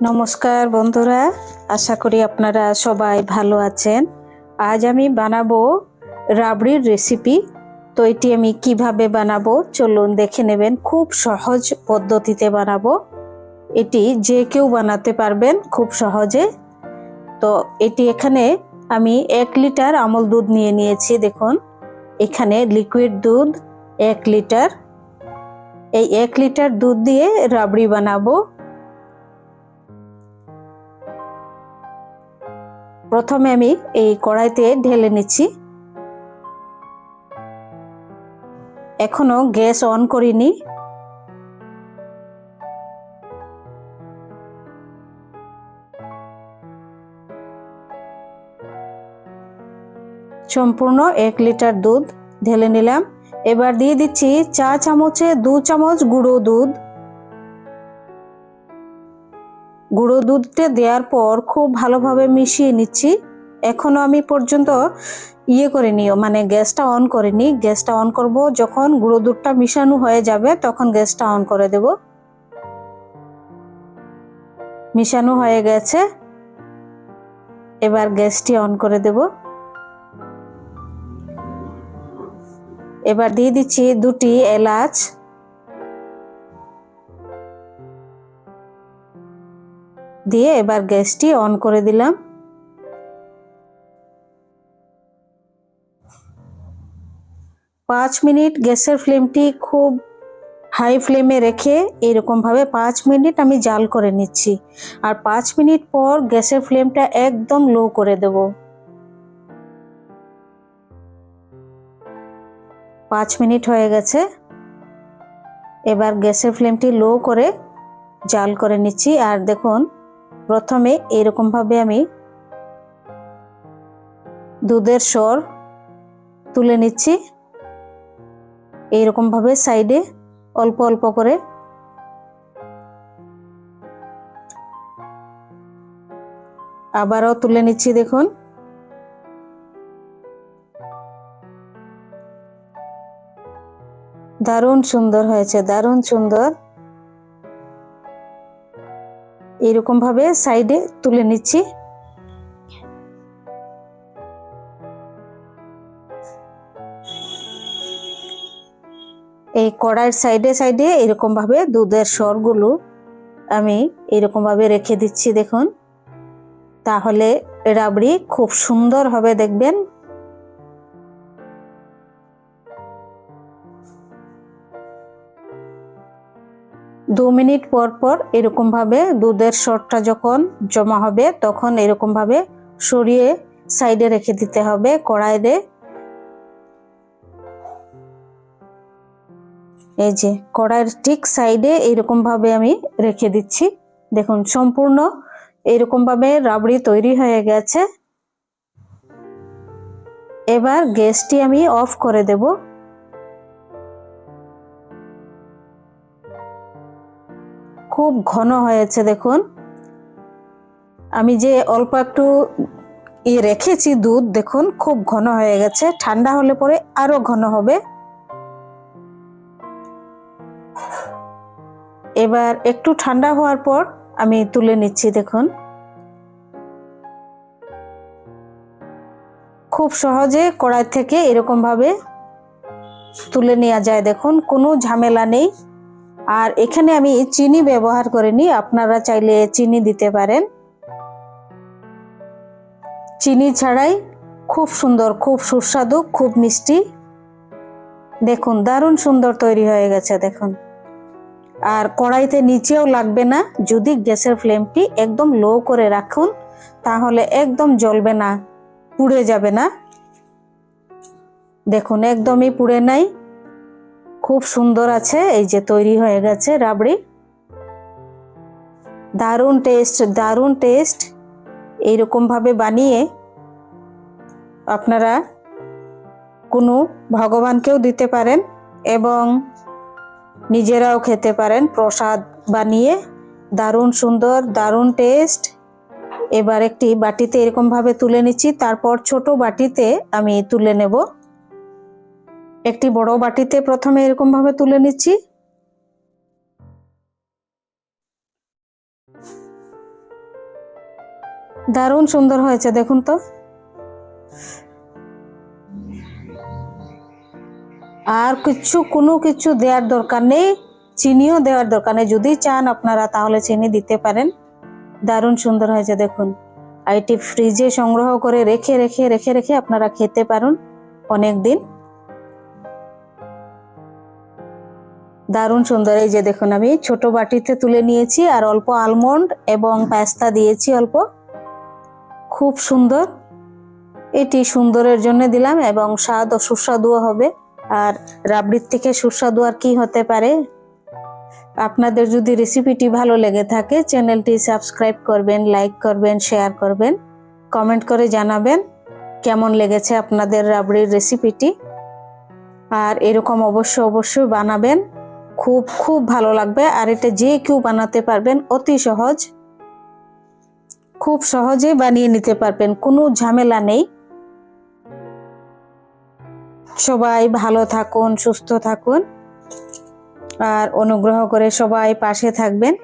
নমস্কার বন্ধুরা, আশা করি আপনারা সবাই ভালো আছেন। আজ আমি বানাবো রাবড়ির রেসিপি। তো এটি আমি কিভাবে বানাবো চলুন দেখে নেবেন। খুব সহজ পদ্ধতিতে বানাবো। এটি যে কেউ বানাতে পারবেন খুব সহজে। তো এটি এখানে আমি 1 লিটার আমল দুধ নিয়ে নিয়েছি। দেখুন এখানে লিকুইড দুধ 1 লিটার। এই 1 লিটার দুধ দিয়ে রাবড়ি বানাবো। প্রথমে আমি এই কড়াইতে ঢেলে নিচ্ছি। এখনো গ্যাস অন করিনি। সম্পূর্ণ 1 লিটার দুধ ঢেলে নিলাম। এবার দিয়ে দিচ্ছি চা চামচে 2 চামচ গুঁড়ো দুধ। গুঁড়ো দুধটা দেওয়ার পর খুব ভালোভাবে মিশিয়ে নিচ্ছি। এখনো আমি পর্যন্ত মানে গ্যাসটা অন করিনি। গ্যাসটা অন করব যখন গুঁড়ো দুধটা মিশানো হয়ে যাবে, তখন গ্যাসটা অন করে দেব। মিশানো হয়ে গেছে, এবার গ্যাসটি অন করে দেব। এবার দিয়ে দিচ্ছি 2টি এলাচ। দিয়ে এবার গ্যাসটি অন করে দিলাম। পাঁচ মিনিট গ্যাসের ফ্লেমটি খুব হাই ফ্লেমে রেখে এরকম ভাবে 5 মিনিট আমি জাল করে নিচ্ছি। আর 5 মিনিট পর গ্যাসের ফ্লেমটা একদম লো করে দেব। 5 মিনিট হয়ে গেছে। এবার গ্যাসের ফ্লেমটি লো করে জাল করে নিচ্ছি। আর দেখুন প্রথমে এরকম ভাবে আমি দুধের সর তুলে নিচ্ছি। এইরকম ভাবে সাইডে অল্প অল্প করে। আবারও তুলে নিচ্ছি। দেখুন দারুণ সুন্দর হয়েছে, দারুণ সুন্দর। এইরকম ভাবে সাইডে তুলে নিচ্ছি। এই কড়াইয়ের সাইডে সাইডে এরকম ভাবে দুধের সরগুলো আমি এরকম ভাবে রেখে দিচ্ছি। দেখুন তাহলে রাবড়ি খুব সুন্দর হবে, দেখবেন। দু মিনিট পর পর এরকম ভাবে দুধের সরটা যখন জমা হবে তখন এরকম ভাবে সরিয়ে সাইডে রেখে দিতে হবে কড়াইয়ে। এই যে কড়াইয়ের ঠিক সাইডে এরকম ভাবে আমি রেখে দিচ্ছি। দেখুন সম্পূর্ণ এরকম ভাবে রাবড়ি তৈরি হয়ে গেছে। এবার গ্যাসটি আমি অফ করে দেব। খুব ঘন হয়েছে। দেখুন আমি যে অল্প একটু রেখেছি দুধ, দেখুন খুব ঘন হয়ে গেছে। ঠান্ডা হলে পরে আরো ঘন হবে। এবার একটু ঠান্ডা হওয়ার পর আমি তুলে নিচ্ছি। দেখুন খুব সহজে কড়াই থেকে এরকম ভাবে তুলে নেওয়া যায়। দেখুন কোনো ঝামেলা নেই। আর এখানে আমি চিনি ব্যবহার করিনি, আপনারা চাইলে চিনি দিতে পারেন। চিনি ছাড়াই খুব সুন্দর, খুব সুস্বাদু, খুব মিষ্টি। দেখুন দারুণ সুন্দর তৈরি হয়ে গেছে। দেখুন আর কড়াইতে নিচেও লাগবে না। যদি গ্যাসের ফ্লেমটি একদম লো করে রাখুন তাহলে একদম জ্বলবে না, পুড়ে যাবে না। দেখুন একদমই পুড়ে নাই, খুব সুন্দর আছে। এই যে তৈরি হয়ে গেছে রাবড়ি। দারুণ টেস্ট, দারুণ টেস্ট। এইরকম ভাবে বানিয়ে আপনারা কোনো ভগবানকেও দিতে পারেন এবং নিজেরাও খেতে পারেন প্রসাদ বানিয়ে। দারুণ সুন্দর, দারুণ টেস্ট। এবার একটি বাটিতে এরকম ভাবে তুলে নিচ্ছি। তারপর ছোট বাটিতে আমি তুলে নেব। একটি বড় বাটিতে প্রথমে এরকম ভাবে তুলে নিচ্ছি। দারুণ সুন্দর হয়েছে, দেখুন তো। আর কোনো কিছু দেওয়ার দরকার নেই, চিনিও দেওয়ার দরকার নেই। যদি চান আপনারা তাহলে চিনি দিতে পারেন। দারুণ সুন্দর হয়েছে দেখুন। আর এটি ফ্রিজে সংগ্রহ করে রেখে রেখে রেখে রেখে আপনারা খেতে পারেন অনেক দিন। দারুণ সুন্দর। এই যে দেখুন, আমি ছোট বাটিতে তুলে নিয়েছি আর অল্প আলমন্ড এবং পেস্তা দিয়েছি অল্প। খুব সুন্দর। এটি সুন্দরের জন্য দিলাম এবং স্বাদ ও সুস্বাদুও হবে। আর রাবড়ির থেকে সুস্বাদু আর কি হতে পারে। আপনাদের যদি রেসিপিটি ভালো লেগে থাকে চ্যানেলটি সাবস্ক্রাইব করবেন, লাইক করবেন, শেয়ার করবেন, কমেন্ট করে জানাবেন কেমন লেগেছে আপনাদের রাবড়ির রেসিপিটি। আর এরকম অবশ্যই বানাবেন, খুব খুব ভালো লাগবে। আর এটা যে কেউ বানাতে পারবেন, অতি সহজ, খুব সহজে বানিয়ে নিতে পারবেন, কোনো ঝামেলা নেই। সবাই ভালো থাকুন, সুস্থ থাকুন আর অনুগ্রহ করে সবাই পাশে থাকবেন।